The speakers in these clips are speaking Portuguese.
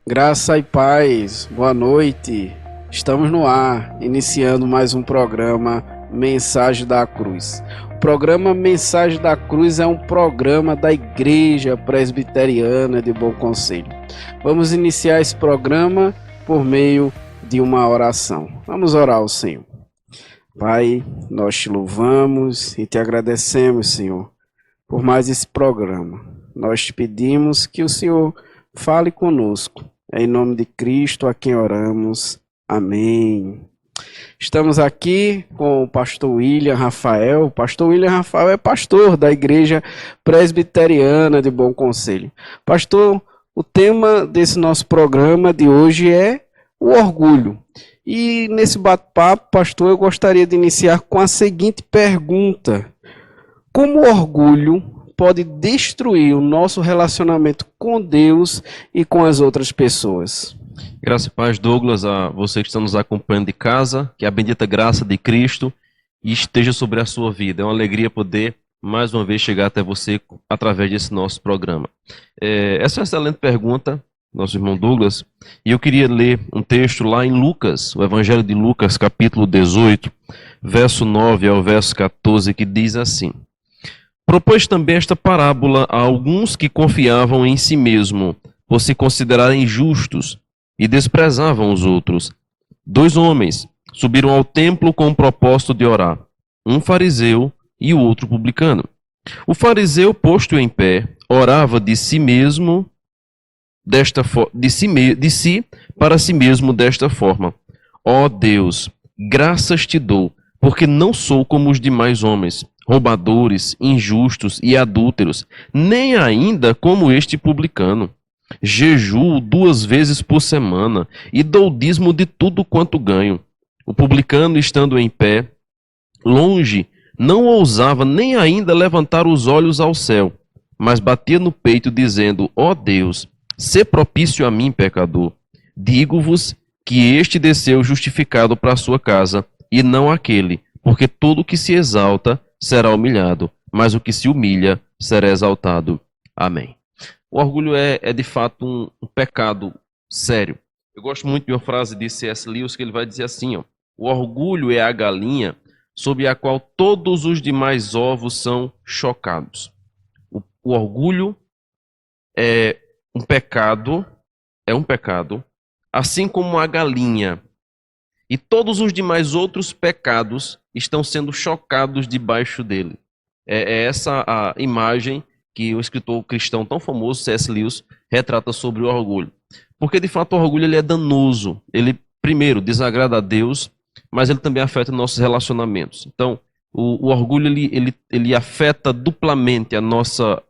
Graça e paz, boa noite. Estamos no ar, iniciando mais um programa Mensagem da Cruz. O programa Mensagem da Cruz é um programa da Igreja Presbiteriana de Bom Conselho. Vamos iniciar esse programa por meio de uma oração. Vamos orar ao Senhor. Pai, nós te louvamos e te agradecemos, Senhor, por mais esse programa. Nós te pedimos que o Senhor fale conosco. Em nome de Cristo, a quem oramos. Amém. Estamos aqui com o pastor William Rafael. O pastor William Rafael é pastor da Igreja Presbiteriana de Bom Conselho. Pastor, o tema desse nosso programa de hoje é o orgulho. E nesse bate-papo, pastor, eu gostaria de iniciar com a seguinte pergunta: como o orgulho pode destruir o nosso relacionamento com Deus e com as outras pessoas? Graça e paz, Douglas, a você que está nos acompanhando de casa, que a bendita graça de Cristo esteja sobre a sua vida. É uma alegria poder, mais uma vez, chegar até você através desse nosso programa. Essa é uma excelente pergunta, nosso irmão Douglas, e eu queria ler um texto lá em Lucas, o Evangelho de Lucas, capítulo 18, verso 9 ao verso 14, que diz assim: propôs também esta parábola a alguns que confiavam em si mesmo, por se considerarem justos, e desprezavam os outros. 2 homens subiram ao templo com o propósito de orar, um fariseu e o outro publicano. O fariseu, posto em pé, orava de si para si mesmo desta forma: ó Deus, graças te dou, porque não sou como os demais homens, roubadores, injustos e adúlteros, nem ainda como este publicano. Jejuo 2 vezes por semana e dou dízimo de tudo quanto ganho. O publicano, estando em pé, longe, não ousava nem ainda levantar os olhos ao céu, mas batia no peito, dizendo: ó Deus, sê propício a mim, pecador. Digo-vos que este desceu justificado para a sua casa, e não aquele, porque todo o que se exalta será humilhado, mas o que se humilha será exaltado. Amém. O orgulho é de fato um pecado sério. Eu gosto muito de uma frase de C.S. Lewis, que ele vai dizer assim, ó: o orgulho é a galinha sob a qual todos os demais ovos são chocados. O orgulho é um pecado, assim como a galinha. E todos os demais outros pecados estão sendo chocados debaixo dele. É essa a imagem que o escritor cristão tão famoso, C.S. Lewis, retrata sobre o orgulho. Porque, de fato, o orgulho ele é danoso. Ele, primeiro, desagrada a Deus, mas ele também afeta nossos relacionamentos. Então, o orgulho ele afeta duplamente a nossa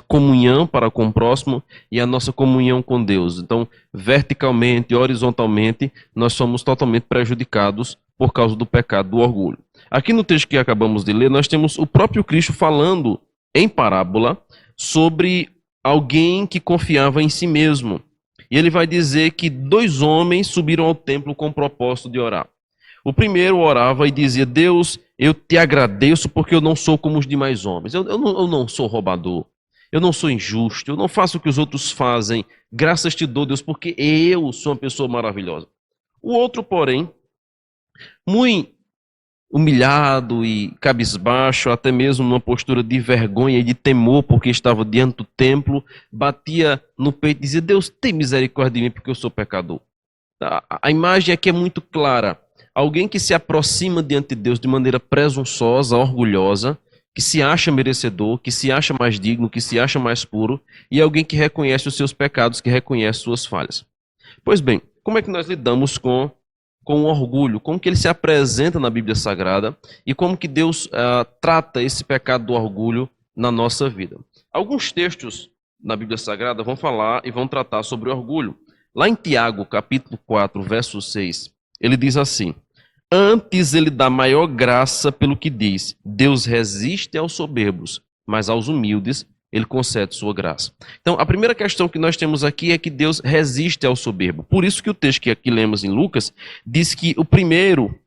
comunhão para com o próximo e a nossa comunhão com Deus. Então, verticalmente e horizontalmente, nós somos totalmente prejudicados por causa do pecado do orgulho. Aqui no texto que acabamos de ler, nós temos o próprio Cristo falando em parábola sobre alguém que confiava em si mesmo. E ele vai dizer que 2 homens subiram ao templo com o propósito de orar. O primeiro orava e dizia: Deus, eu te agradeço porque eu não sou como os demais homens. Eu não sou roubador. Eu não sou injusto. Eu não faço o que os outros fazem. Graças te dou, Deus, porque eu sou uma pessoa maravilhosa. O outro, porém, muito humilhado e cabisbaixo, até mesmo numa postura de vergonha e de temor, porque estava diante do templo, batia no peito e dizia: Deus, tem misericórdia de mim porque eu sou pecador. A imagem aqui é muito clara. Alguém que se aproxima diante de Deus de maneira presunçosa, orgulhosa, que se acha merecedor, que se acha mais digno, que se acha mais puro, e alguém que reconhece os seus pecados, que reconhece suas falhas. Pois bem, como é que nós lidamos com o orgulho? Como que ele se apresenta na Bíblia Sagrada e como que Deus trata esse pecado do orgulho na nossa vida? Alguns textos na Bíblia Sagrada vão falar e vão tratar sobre o orgulho. Lá em Tiago, capítulo 4, verso 6, ele diz assim: antes ele dá maior graça pelo que diz, Deus resiste aos soberbos, mas aos humildes ele concede sua graça. Então, a primeira questão que nós temos aqui é que Deus resiste ao soberbo. Por isso que o texto que aqui lemos em Lucas diz que o primeiro,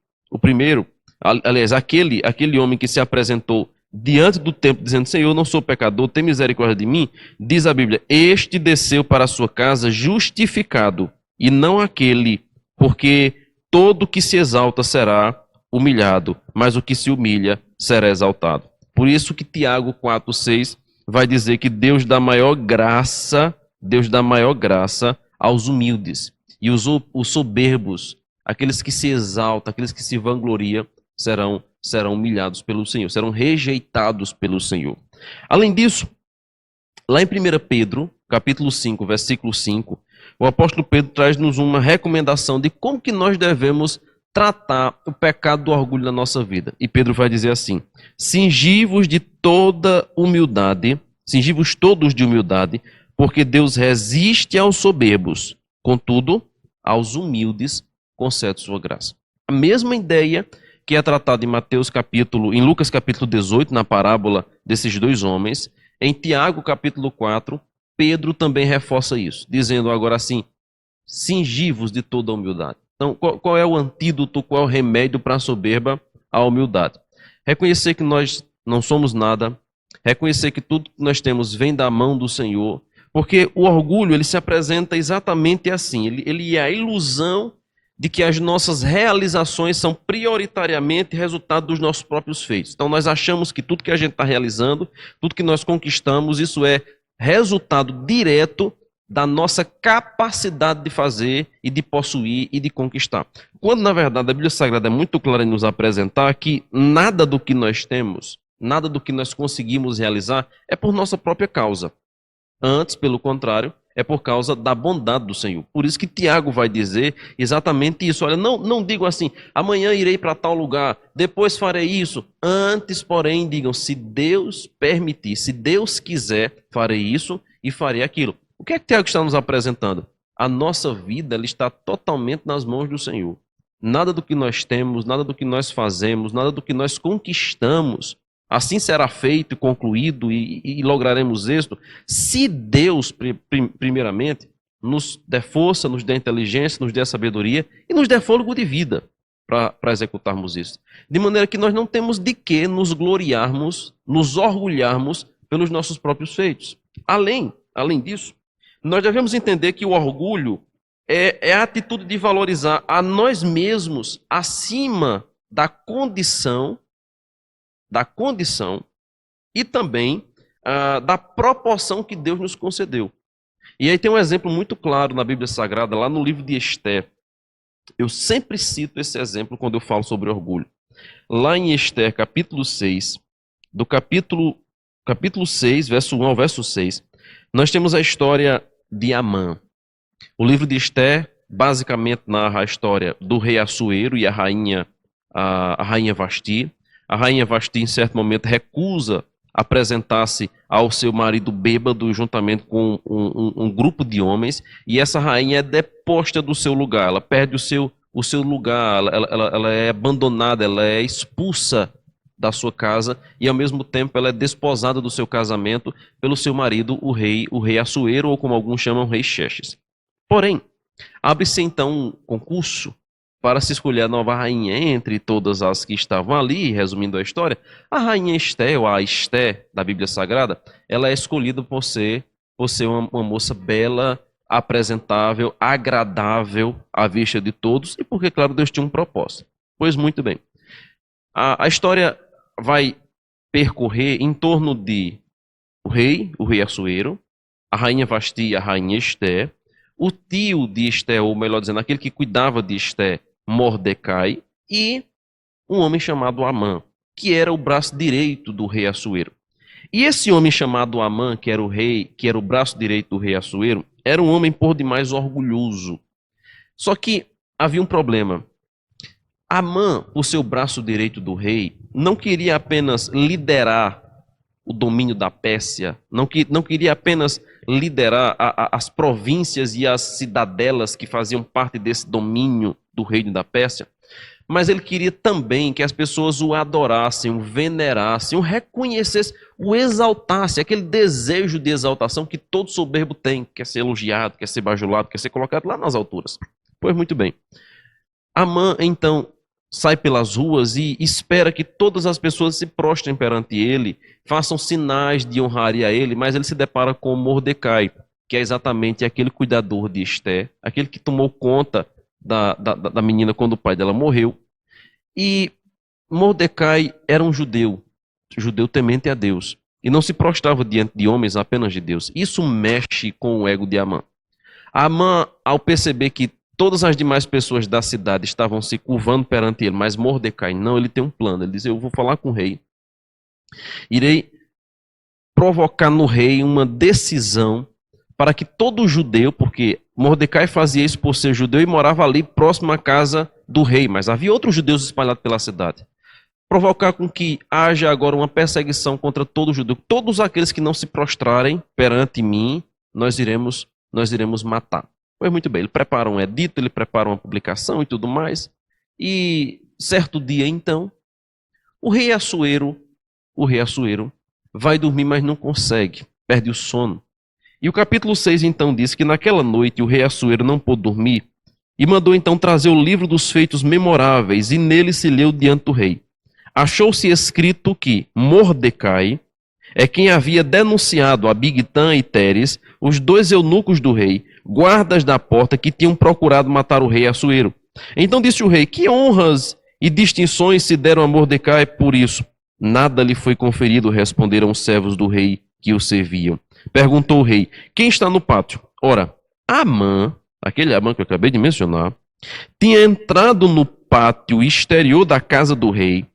aliás, aquele homem que se apresentou diante do templo, dizendo: Senhor, não sou pecador, tem misericórdia de mim, diz a Bíblia: este desceu para a sua casa justificado, e não aquele, porque todo que se exalta será humilhado, mas o que se humilha será exaltado. Por isso que Tiago 4,6 vai dizer que Deus dá maior graça aos humildes. E os soberbos, aqueles que se exaltam, aqueles que se vangloriam, serão humilhados pelo Senhor, serão rejeitados pelo Senhor. Além disso, lá em 1 Pedro, capítulo 5, versículo 5, o apóstolo Pedro traz-nos uma recomendação de como que nós devemos tratar o pecado do orgulho na nossa vida. E Pedro vai dizer assim: cingivos de toda humildade, cingivos todos de humildade, porque Deus resiste aos soberbos, contudo, aos humildes concede sua graça. A mesma ideia que é tratada em Lucas capítulo 18, na parábola desses dois homens, em Tiago capítulo 4, Pedro também reforça isso, dizendo agora assim: cingivos de toda a humildade. Então, qual é o antídoto, qual é o remédio para a soberba? A humildade. Reconhecer que nós não somos nada, reconhecer que tudo que nós temos vem da mão do Senhor, porque o orgulho, ele se apresenta exatamente assim, ele é a ilusão de que as nossas realizações são prioritariamente resultado dos nossos próprios feitos. Então nós achamos que tudo que a gente está realizando, tudo que nós conquistamos, isso é resultado direto da nossa capacidade de fazer e de possuir e de conquistar. Quando, na verdade, a Bíblia Sagrada é muito clara em nos apresentar que nada do que nós temos, nada do que nós conseguimos realizar é por nossa própria causa. Antes, pelo contrário, é por causa da bondade do Senhor. Por isso que Tiago vai dizer exatamente isso. Olha, não digo assim: amanhã irei para tal lugar, depois farei isso. Antes, porém, digam: se Deus permitir, se Deus quiser, farei isso e farei aquilo. O que é que Tiago está nos apresentando? A nossa vida, ela está totalmente nas mãos do Senhor. Nada do que nós temos, nada do que nós fazemos, nada do que nós conquistamos, assim será feito, concluído e lograremos êxito, se Deus, primeiramente, nos der força, nos der inteligência, nos der sabedoria e nos der fôlego de vida para executarmos isso. De maneira que nós não temos de que nos gloriarmos, nos orgulharmos pelos nossos próprios feitos. Além disso, nós devemos entender que o orgulho é a atitude de valorizar a nós mesmos acima da condição e também da proporção que Deus nos concedeu. E aí tem um exemplo muito claro na Bíblia Sagrada, lá no livro de Esther. Eu sempre cito esse exemplo quando eu falo sobre orgulho. Lá em Esther, capítulo 6, do capítulo 6, verso 1 ao verso 6, nós temos a história de Amã. O livro de Esther basicamente narra a história do rei Assuero e a rainha Vasti. A rainha Vasti, em certo momento, recusa apresentar-se ao seu marido bêbado juntamente com um grupo de homens, e essa rainha é deposta do seu lugar, ela perde o seu lugar, ela é abandonada, ela é expulsa da sua casa e, ao mesmo tempo, ela é desposada do seu casamento pelo seu marido, o rei Assuero, ou como alguns chamam, o rei Xerxes. Porém, abre-se então um concurso para se escolher a nova rainha entre todas as que estavam ali. Resumindo a história, a rainha Esther, ou a Esther da Bíblia Sagrada, ela é escolhida por ser uma moça bela, apresentável, agradável à vista de todos, e porque, claro, Deus tinha um propósito. Pois muito bem. A história vai percorrer em torno de o rei Assuero, a rainha Vasti e a rainha Esther, o tio de Esther, ou melhor dizendo, aquele que cuidava de Esther, Mordecai, e um homem chamado Amã, que era o braço direito do rei Assuero. E esse homem chamado Amã, que era o braço direito do rei Assuero, era um homem por demais orgulhoso. Só que havia um problema. Amã, o seu braço direito do rei, não queria apenas liderar o domínio da Pérsia, não queria apenas liderar as províncias e as cidadelas que faziam parte desse domínio do reino da Pérsia, mas ele queria também que as pessoas o adorassem, o venerassem, o reconhecessem, o exaltassem, aquele desejo de exaltação que todo soberbo tem, quer ser elogiado, quer ser bajulado, quer ser colocado lá nas alturas. Pois muito bem. Amã, então, sai pelas ruas e espera que todas as pessoas se prostrem perante ele, façam sinais de honraria a ele, mas ele se depara com Mordecai, que é exatamente aquele cuidador de Esté, aquele que tomou conta da menina quando o pai dela morreu. E Mordecai era um judeu temente a Deus, e não se prostrava diante de homens, apenas de Deus. Isso mexe com o ego de Amã. Amã, ao perceber que todas as demais pessoas da cidade estavam se curvando perante ele, mas Mordecai não, ele tem um plano. Ele diz: eu vou falar com o rei, irei provocar no rei uma decisão para que todo judeu, porque Mordecai fazia isso por ser judeu e morava ali próximo à casa do rei, mas havia outros judeus espalhados pela cidade. Provocar com que haja agora uma perseguição contra todo judeu. Todos aqueles que não se prostrarem perante mim, nós iremos matar. Pois muito bem, ele prepara um edito, ele prepara uma publicação e tudo mais. E certo dia, então, o rei Assuero vai dormir, mas não consegue, perde o sono. E o capítulo 6, então, diz que naquela noite o rei Assuero não pôde dormir e mandou, então, trazer o livro dos feitos memoráveis, e nele se leu diante do rei. Achou-se escrito que Mordecai é quem havia denunciado a Bigtã e Teres, os dois eunucos do rei, guardas da porta, que tinham procurado matar o rei Assuero. Então disse o rei: que honras e distinções se deram a Mordecai por isso? Nada lhe foi conferido, responderam os servos do rei que o serviam. Perguntou o rei: quem está no pátio? Ora, Amã, aquele Amã que eu acabei de mencionar, tinha entrado no pátio exterior da casa do rei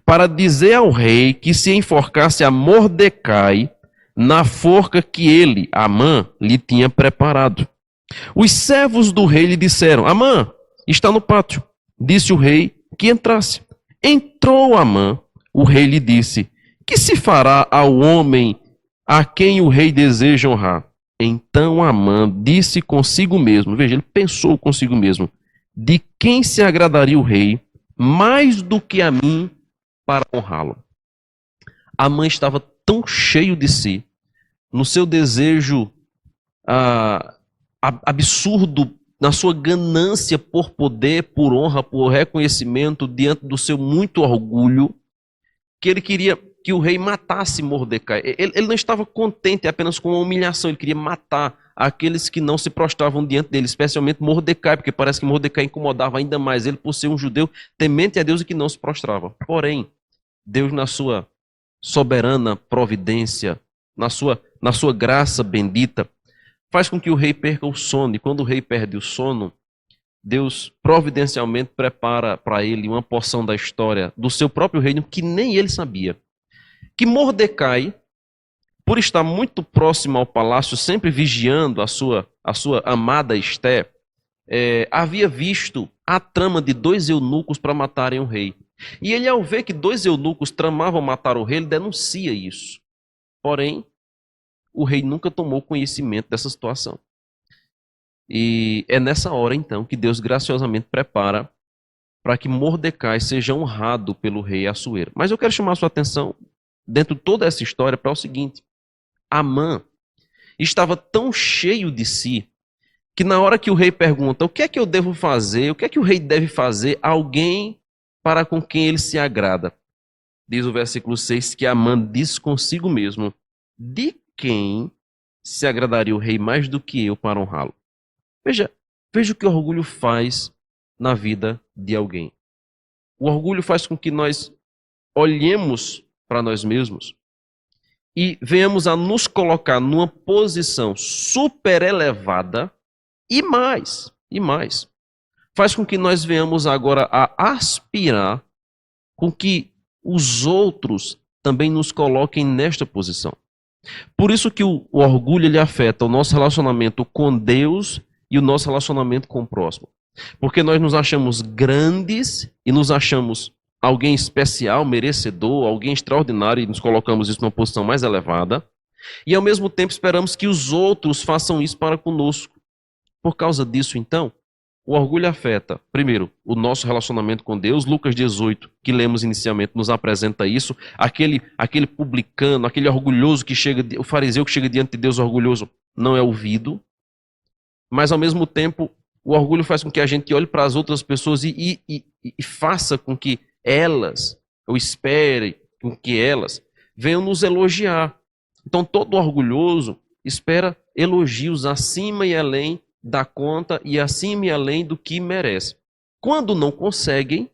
para dizer ao rei que se enforcasse a Mordecai na forca que ele, Amã, lhe tinha preparado. Os servos do rei lhe disseram: Amã está no pátio. Disse o rei que entrasse. Entrou Amã. O rei lhe disse: que se fará ao homem a quem o rei deseja honrar? Então Amã disse consigo mesmo, veja, ele pensou consigo mesmo: de quem se agradaria o rei mais do que a mim para honrá-lo? Amã estava tão cheio de si, no seu desejo absurdo, na sua ganância por poder, por honra, por reconhecimento, diante do seu muito orgulho, que ele queria que o rei matasse Mordecai. Ele não estava contente apenas com a humilhação, ele queria matar aqueles que não se prostravam diante dele, especialmente Mordecai, porque parece que Mordecai incomodava ainda mais ele por ser um judeu temente a Deus e que não se prostrava. Porém, Deus, na sua soberana providência, na sua graça bendita, faz com que o rei perca o sono. E quando o rei perde o sono, Deus providencialmente prepara para ele uma porção da história do seu próprio reino que nem ele sabia. Que Mordecai, por estar muito próximo ao palácio, sempre vigiando a sua amada Esté, havia visto a trama de dois eunucos para matarem o rei. E ele, ao ver que dois eunucos tramavam matar o rei, ele denuncia isso. Porém, o rei nunca tomou conhecimento dessa situação. E é nessa hora, então, que Deus graciosamente prepara para que Mordecai seja honrado pelo rei Assuero. Mas eu quero chamar a sua atenção, dentro de toda essa história, para o seguinte: Amã estava tão cheio de si, que na hora que o rei pergunta: o que é que eu devo fazer, o que é que o rei deve fazer a alguém para com quem ele se agrada? Diz o versículo 6 que Amã diz consigo mesmo: de quem se agradaria o rei mais do que eu para honrá-lo? Veja o que o orgulho faz na vida de alguém. O orgulho faz com que nós olhemos para nós mesmos e venhamos a nos colocar numa posição super elevada e mais. Faz com que nós venhamos agora a aspirar com que os outros também nos coloquem nesta posição. Por isso que o orgulho ele afeta o nosso relacionamento com Deus e o nosso relacionamento com o próximo. Porque nós nos achamos grandes e nos achamos alguém especial, merecedor, alguém extraordinário, e nos colocamos isso numa posição mais elevada. E ao mesmo tempo esperamos que os outros façam isso para conosco. Por causa disso, então, o orgulho afeta, primeiro, o nosso relacionamento com Deus. Lucas 18, que lemos inicialmente, nos apresenta isso. Aquele publicano, aquele orgulhoso que chega, o fariseu que chega diante de Deus orgulhoso, não é ouvido. Mas, ao mesmo tempo, O orgulho faz com que a gente olhe para as outras pessoas e faça com que elas, ou espere com que elas, venham nos elogiar. Então, todo orgulhoso espera elogios acima e além da conta e acima e além do que merece. Quando não conseguem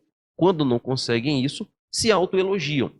isso, se autoelogiam.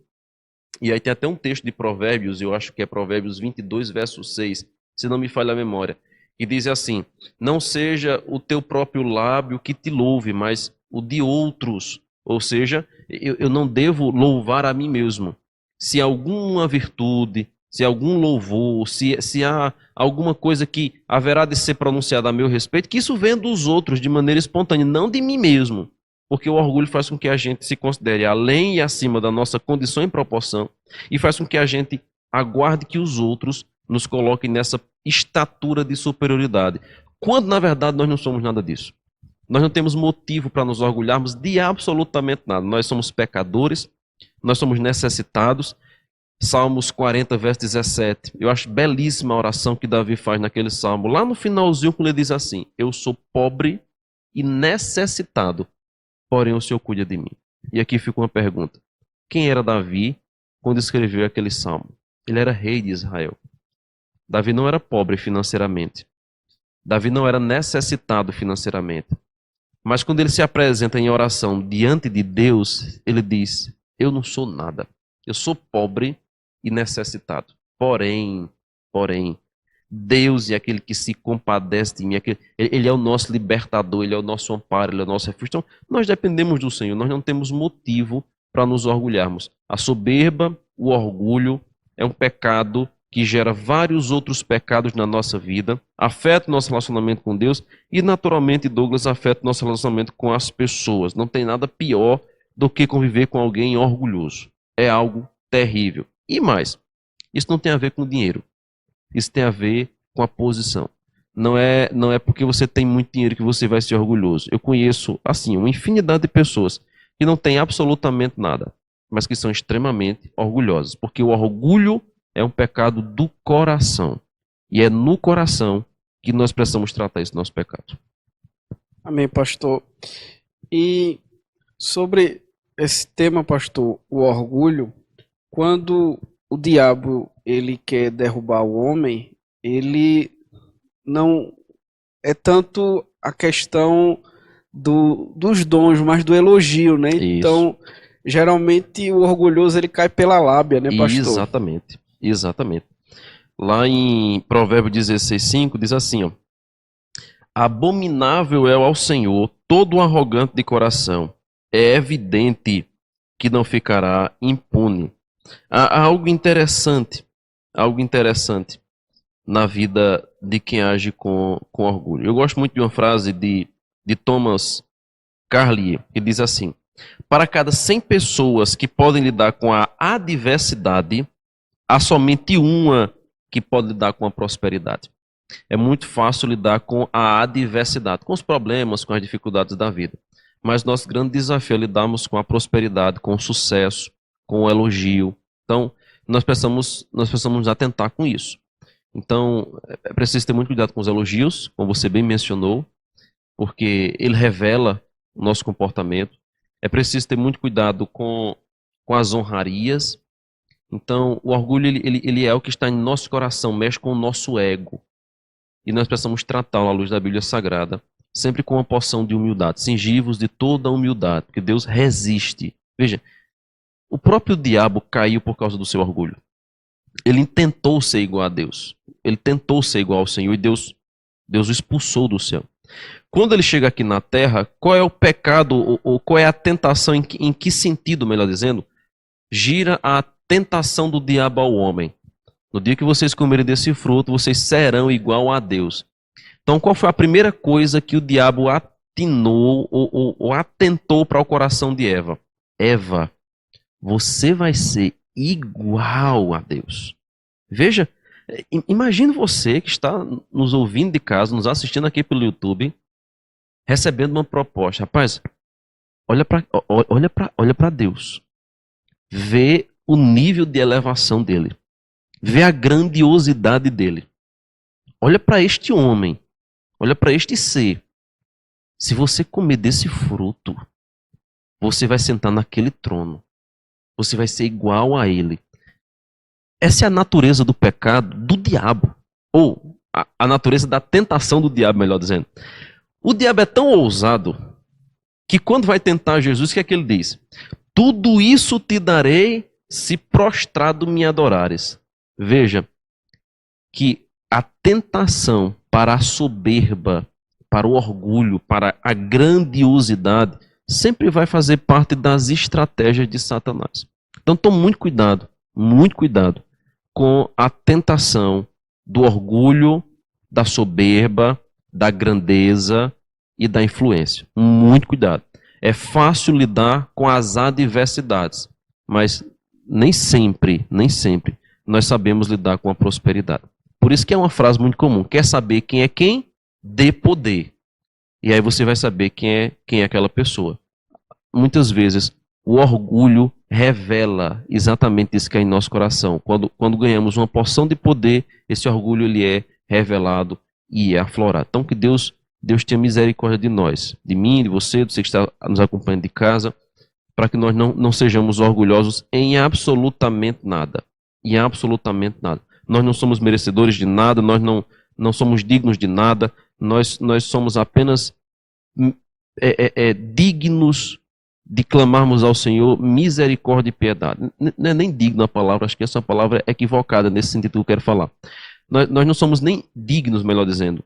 E aí tem até um texto de Provérbios, eu acho que é Provérbios 22, verso 6, se não me falha a memória, que diz assim: não seja o teu próprio lábio que te louve, mas o de outros. Ou seja, eu não devo louvar a mim mesmo. Se alguma virtude, se algum louvor, se há alguma coisa que haverá de ser pronunciada a meu respeito, que isso venha dos outros de maneira espontânea, não de mim mesmo. Porque o orgulho faz com que a gente se considere além e acima da nossa condição e proporção, e faz com que a gente aguarde que os outros nos coloquem nessa estatura de superioridade, quando na verdade nós não somos nada disso. Nós não temos motivo para nos orgulharmos de absolutamente nada. Nós somos pecadores, nós somos necessitados. Salmos 40, verso 17. Eu acho belíssima a oração que Davi faz naquele salmo. Lá no finalzinho, quando ele diz assim: eu sou pobre e necessitado, porém o Senhor cuida de mim. E aqui fica uma pergunta: quem era Davi quando escreveu aquele salmo? Ele era rei de Israel. Davi não era pobre financeiramente. Davi não era necessitado financeiramente. Mas quando ele se apresenta em oração diante de Deus, ele diz: eu não sou nada. Eu sou pobre e necessitado. Porém, Deus é aquele que se compadece de mim. Ele é o nosso libertador, ele é o nosso amparo, ele é o nosso refúgio. Então, nós dependemos do Senhor, nós não temos motivo para nos orgulharmos. A soberba, o orgulho, é um pecado que gera vários outros pecados na nossa vida, afeta o nosso relacionamento com Deus e, naturalmente, Douglas, afeta o nosso relacionamento com as pessoas. Não tem nada pior do que conviver com alguém orgulhoso. É algo terrível. E mais, isso não tem a ver com dinheiro. Isso tem a ver com a posição. Não é porque você tem muito dinheiro que você vai ser orgulhoso. Eu conheço, assim, uma infinidade de pessoas que não têm absolutamente nada, mas que são extremamente orgulhosas, porque o orgulho é um pecado do coração. E é no coração que nós precisamos tratar esse nosso pecado. Amém, pastor. E sobre esse tema, pastor, o orgulho, quando o diabo ele quer derrubar o homem, ele não é tanto a questão dos dons, mas do elogio, né? Isso. Então, geralmente o orgulhoso ele cai pela lábia, né, pastor? Exatamente. Lá em Provérbios 16:5 diz assim, ó: abominável é ao Senhor todo arrogante de coração. É evidente que não ficará impune. Há algo interessante na vida de quem age com orgulho. Eu gosto muito de uma frase de Thomas Carlyle, que diz assim: para cada 100 pessoas que podem lidar com a adversidade, há somente uma que pode lidar com a prosperidade. É muito fácil lidar com a adversidade, com os problemas, com as dificuldades da vida. Mas nosso grande desafio é lidarmos com a prosperidade, com o sucesso, com o elogio. Então, nós precisamos atentar com isso. Então, é preciso ter muito cuidado com os elogios, como você bem mencionou, porque ele revela o nosso comportamento. É preciso ter muito cuidado com as honrarias. Então, o orgulho ele é o que está em nosso coração, mexe com o nosso ego. E nós precisamos tratá-lo à luz da Bíblia Sagrada, sempre com uma porção de humildade. Cingivos de toda a humildade, porque Deus resiste. Veja, o próprio diabo caiu por causa do seu orgulho. Ele tentou ser igual a Deus. Ele tentou ser igual ao Senhor e Deus o expulsou do céu. Quando ele chega aqui na terra, qual é o pecado, ou qual é a tentação, em que sentido, melhor dizendo, gira a tentação do diabo ao homem? No dia que vocês comerem desse fruto, vocês serão igual a Deus. Então, qual foi a primeira coisa que o diabo atinou ou atentou para o coração de Eva? Eva, você vai ser igual a Deus. Veja, imagine você que está nos ouvindo de casa, nos assistindo aqui pelo YouTube, recebendo uma proposta. Rapaz, olha para Deus. Vê o nível de elevação dele. Vê a grandiosidade dele. Olha para este homem. Olha para este ser. se você comer desse fruto, você vai sentar naquele trono. Você vai ser igual a ele. Essa é a natureza do pecado do diabo. Ou a natureza da tentação do diabo, melhor dizendo. O diabo é tão ousado que quando vai tentar Jesus, o que é que ele diz? Tudo isso te darei se prostrado me adorares. Veja que a tentação para a soberba, para o orgulho, para a grandiosidade, sempre vai fazer parte das estratégias de Satanás. Então tome muito cuidado com a tentação do orgulho, da soberba, da grandeza e da influência. Muito cuidado. É fácil lidar com as adversidades, mas nem sempre nós sabemos lidar com a prosperidade. Por isso que é uma frase muito comum. Quer saber quem é quem? Dê poder. E aí você vai saber quem é aquela pessoa. Muitas vezes o orgulho revela exatamente isso que é em nosso coração. Quando ganhamos uma porção de poder, esse orgulho ele é revelado e é aflorado. Então que Deus tenha misericórdia de nós, de mim, de você que está nos acompanhando de casa, para que nós não sejamos orgulhosos em absolutamente nada. Em absolutamente nada. Nós não somos merecedores de nada, nós não somos dignos de nada, nós somos apenas dignos de clamarmos ao Senhor misericórdia e piedade. Não é nem digno a palavra, acho que essa palavra é equivocada nesse sentido que eu quero falar. Nós não somos nem dignos, melhor dizendo,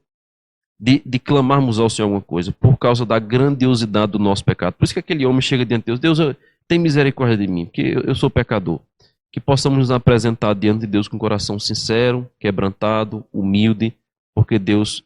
de clamarmos ao Senhor alguma coisa, por causa da grandiosidade do nosso pecado. Por isso que aquele homem chega diante de Deus, Deus, tem misericórdia de mim, porque eu sou pecador. Que possamos nos apresentar diante de Deus com um coração sincero, quebrantado, humilde, porque Deus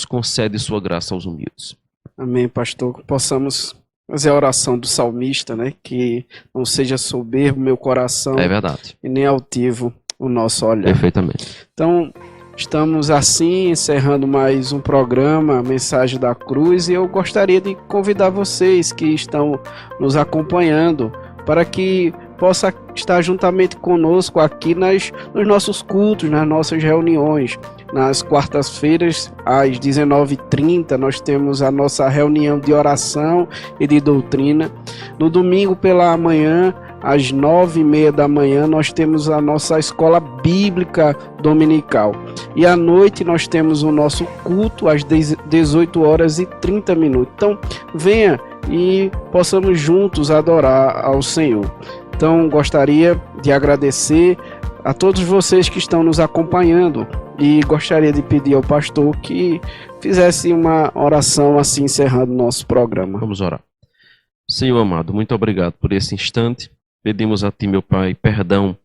concede sua graça aos humildes. Amém, pastor. Que possamos fazer a oração do salmista, né? Que não seja soberbo meu coração. É verdade. E nem altivo o nosso olhar. Perfeitamente. Então, estamos assim encerrando mais um programa, Mensagem da Cruz, e eu gostaria de convidar vocês que estão nos acompanhando para que possa estar juntamente conosco aqui nos nossos cultos, nas nossas reuniões. Nas quartas-feiras, às 19h30, nós temos a nossa reunião de oração e de doutrina. No domingo pela manhã, às 9h30 da manhã, nós temos a nossa escola bíblica dominical. E à noite nós temos o nosso culto às 18h30. Então, venha e possamos juntos adorar ao Senhor. Então, gostaria de agradecer a todos vocês que estão nos acompanhando e gostaria de pedir ao pastor que fizesse uma oração assim, encerrando o nosso programa. Vamos orar. Senhor amado, muito obrigado por esse instante. Pedimos a Ti, meu Pai, perdão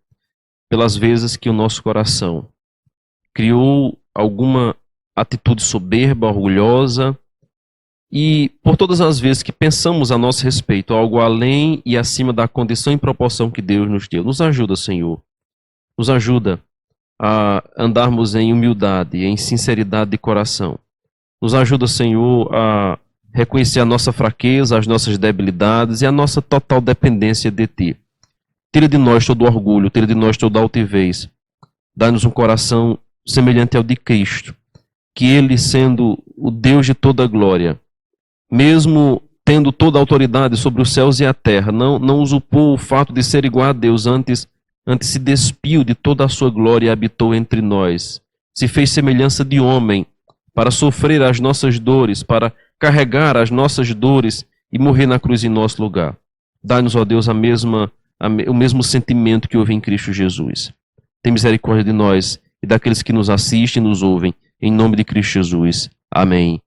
pelas vezes que o nosso coração criou alguma atitude soberba, orgulhosa, e por todas as vezes que pensamos a nosso respeito algo além e acima da condição e proporção que Deus nos deu. Nos ajuda, Senhor. Nos ajuda a andarmos em humildade, em sinceridade de coração. Nos ajuda, Senhor, a reconhecer a nossa fraqueza, as nossas debilidades e a nossa total dependência de Ti. Tira de nós todo orgulho, tira de nós toda altivez. Dá-nos um coração semelhante ao de Cristo, que Ele, sendo o Deus de toda glória, mesmo tendo toda a autoridade sobre os céus e a terra, não usurpou o fato de ser igual a Deus, antes se despiu de toda a sua glória e habitou entre nós. Se fez semelhança de homem para sofrer as nossas dores, para carregar as nossas dores e morrer na cruz em nosso lugar. Dá-nos, ó Deus, o mesmo sentimento que houve em Cristo Jesus. Tem misericórdia de nós e daqueles que nos assistem e nos ouvem. Em nome de Cristo Jesus. Amém